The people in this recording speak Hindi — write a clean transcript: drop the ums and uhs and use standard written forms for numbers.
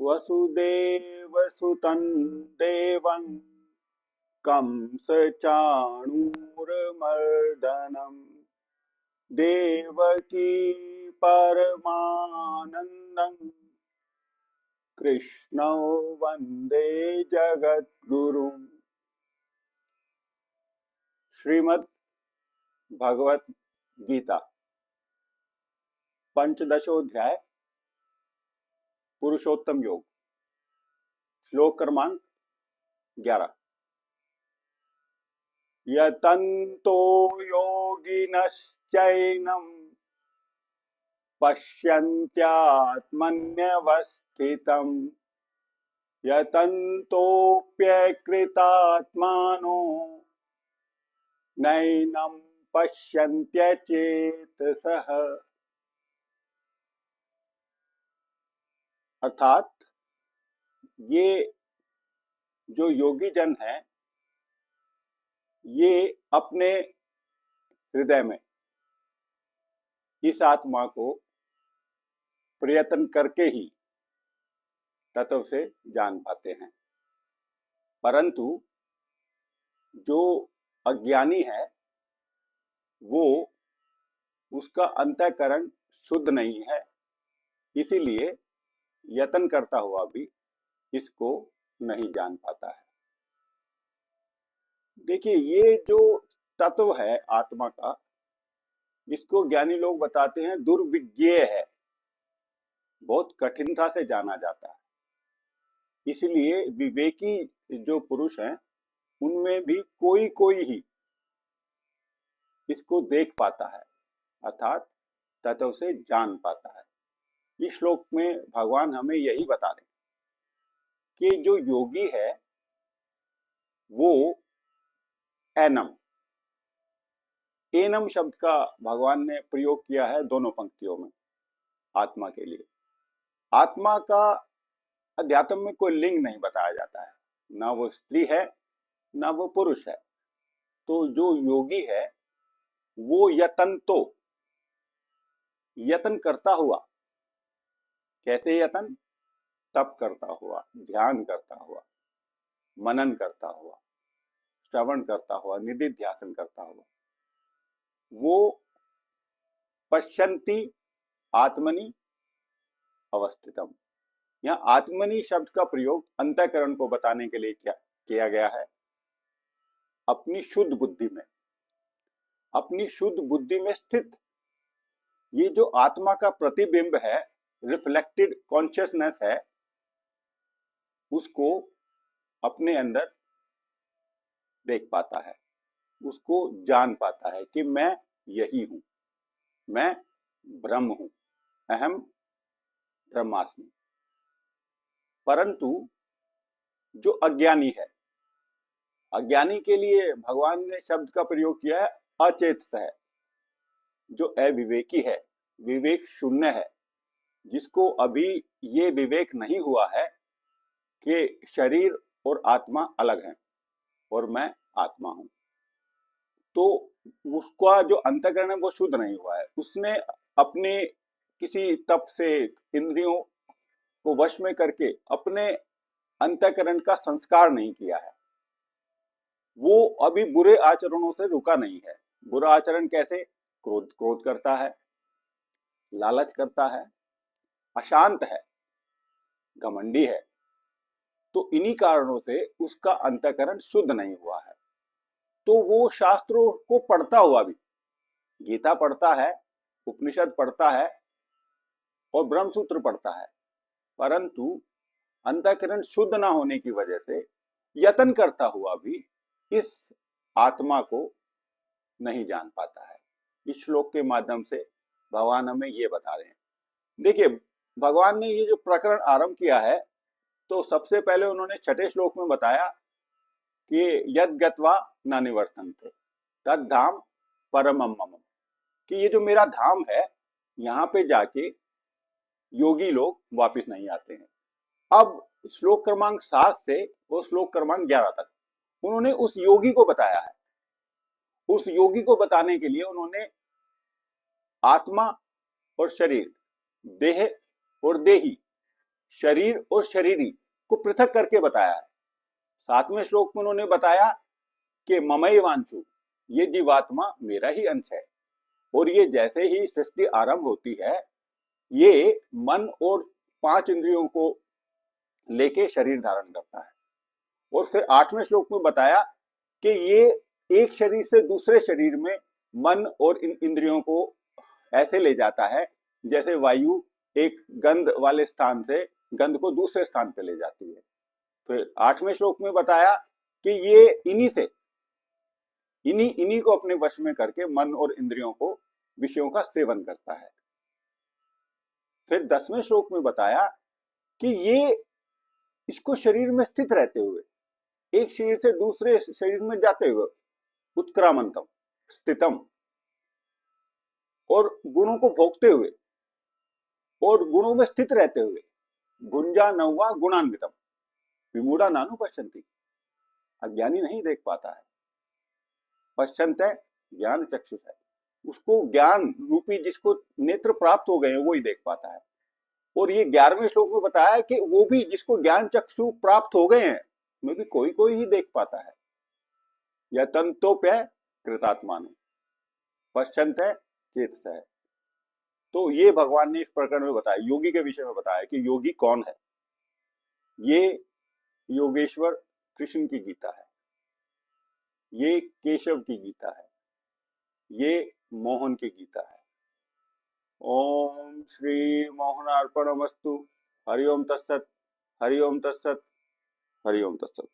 वसुदेवसुतं देवं कंसचाणूरमर्दनं देवकी परमानन्दं कृष्णो वन्दे जगद्गुरुम्। श्रीमद् भगवत गीता पंचदशोध्याय पुरुषोत्तम योग, श्लोक क्रमांक 11। यतन्तो योगिनश्चैनं पश्यन्त्यात्मन्यवस्थितं यतन्तोऽप्यकृतात्मानो नैनं पश्यन्त्यचेतसः। अर्थात ये जो योगी जन है, ये अपने हृदय में इस आत्मा को प्रयत्न करके ही तत्व से जान पाते हैं, परंतु जो अज्ञानी है वो उसका अंतःकरण शुद्ध नहीं है, इसीलिए यत्न करता हुआ भी इसको नहीं जान पाता है। देखिए, ये जो तत्व है आत्मा का, इसको ज्ञानी लोग बताते हैं दुर्विज्ञेय है, बहुत कठिनता से जाना जाता है। इसलिए विवेकी जो पुरुष हैं उनमें भी कोई कोई ही इसको देख पाता है, अर्थात तत्व से जान पाता है। इस श्लोक में भगवान हमें यही बता रहे कि जो योगी है वो एनम एनम शब्द का भगवान ने प्रयोग किया है दोनों पंक्तियों में आत्मा के लिए। आत्मा का अध्यात्म में कोई लिंग नहीं बताया जाता है, ना वो स्त्री है ना वो पुरुष है। तो जो योगी है वो यतन करता हुआ, कैसे यतन? तप करता हुआ, ध्यान करता हुआ, मनन करता हुआ, श्रवण करता हुआ, निधिध्यासन करता हुआ, वो पश्यन्ति आत्मनि अवस्थितम। यहाँ आत्मनि शब्द का प्रयोग अंतःकरण को बताने के लिए किया गया है। अपनी शुद्ध बुद्धि में, अपनी शुद्ध बुद्धि में स्थित ये जो आत्मा का प्रतिबिंब है, रिफ्लेक्टेड कॉन्शियसनेस है, उसको अपने अंदर देख पाता है, उसको जान पाता है कि मैं यही हूं, मैं ब्रह्म हूं, अहम ब्रह्मास्मि। परंतु जो अज्ञानी है, अज्ञानी के लिए भगवान ने शब्द का प्रयोग किया है अचेतस है, जो अविवेकी है, विवेक शून्य है, जिसको अभी ये विवेक नहीं हुआ है कि शरीर और आत्मा अलग हैं और मैं आत्मा हूं। तो उसका जो अंतःकरण है वो शुद्ध नहीं हुआ है, उसने अपने किसी तप से इंद्रियों को वश में करके अपने अंतःकरण का संस्कार नहीं किया है, वो अभी बुरे आचरणों से रुका नहीं है। बुरा आचरण कैसे? क्रोध करता है, लालच करता है, अशांत है, घमंडी है। तो इन्हीं कारणों से उसका अंतःकरण शुद्ध नहीं हुआ है। तो वो शास्त्रों को पढ़ता हुआ भी, गीता पढ़ता है, उपनिषद पढ़ता है और ब्रह्मसूत्र पढ़ता है, परंतु अंतःकरण शुद्ध ना होने की वजह से यत्न करता हुआ भी इस आत्मा को नहीं जान पाता है। इस श्लोक के माध्यम से भगवान हमें ये बता रहे हैं। देखिए, भगवान ने ये जो प्रकरण आरंभ किया है, तो सबसे पहले उन्होंने छठे श्लोक में बताया कि यद गत्वा न निवर्तन्ते तद धाम परमम मम, कि ये जो मेरा धाम है यहाँ पे जाके योगी लोग वापस नहीं आते हैं। अब श्लोक क्रमांक 7 से वो श्लोक क्रमांक 11 तक उन्होंने उस योगी को बताया है। उस योगी को बताने के लिए उन्होंने आत्मा और शरीर, देह और देही शरीर और शरीरी को पृथक करके बताया है। 7वें श्लोक में उन्होंने बताया कि ममई वांचु, ये जीवात्मा मेरा ही अंश है। और ये जैसे ही सृष्टि आरंभ होती है, ये मन और 5 इंद्रियों को लेके शरीर धारण करता है। और फिर 8वें श्लोक में बताया कि ये एक शरीर से दूसरे शरीर में मन और इन इंद्रियों को ऐसे ले जाता है जैसे वायु एक गंध वाले स्थान से गंध को दूसरे स्थान पे ले जाती है। फिर 8वें श्लोक में बताया कि ये इन्हीं को अपने वश में करके मन और इंद्रियों को विषयों का सेवन करता है। फिर 10वें श्लोक में बताया कि ये इसको शरीर में स्थित रहते हुए, एक शरीर से दूसरे शरीर में जाते हुए, उत्क्रामंतम, स्थितम, और गुणों को भोगते हुए और गुणों में स्थित रहते हुए, भुंजा नौवा गुणान्वितम, विमूढ़ा नानु पश्यन्ति, अज्ञानी नहीं देख पाता है। पश्चंत है, ज्ञान चक्षुष है, उसको ज्ञान रूपी जिसको नेत्र प्राप्त हो गए हैं वो ही देख पाता है। और ये 11वें श्लोक में बताया कि वो भी जिसको ज्ञान चक्षु प्राप्त हो गए हैं में भी कोई कोई ही देख पाता है। यह तंतोप्य कृतात्मान, पश्चंत है, चेतस है। तो ये भगवान ने इस प्रकरण में बताया, योगी के विषय में बताया कि योगी कौन है। ये योगेश्वर कृष्ण की गीता है, ये केशव की गीता है, ये मोहन की गीता है। ओम श्री मोहनार्पणमस्तु। हरि ओम तत्सत, हरि ओम तत्सत, हरि ओम तत्सत।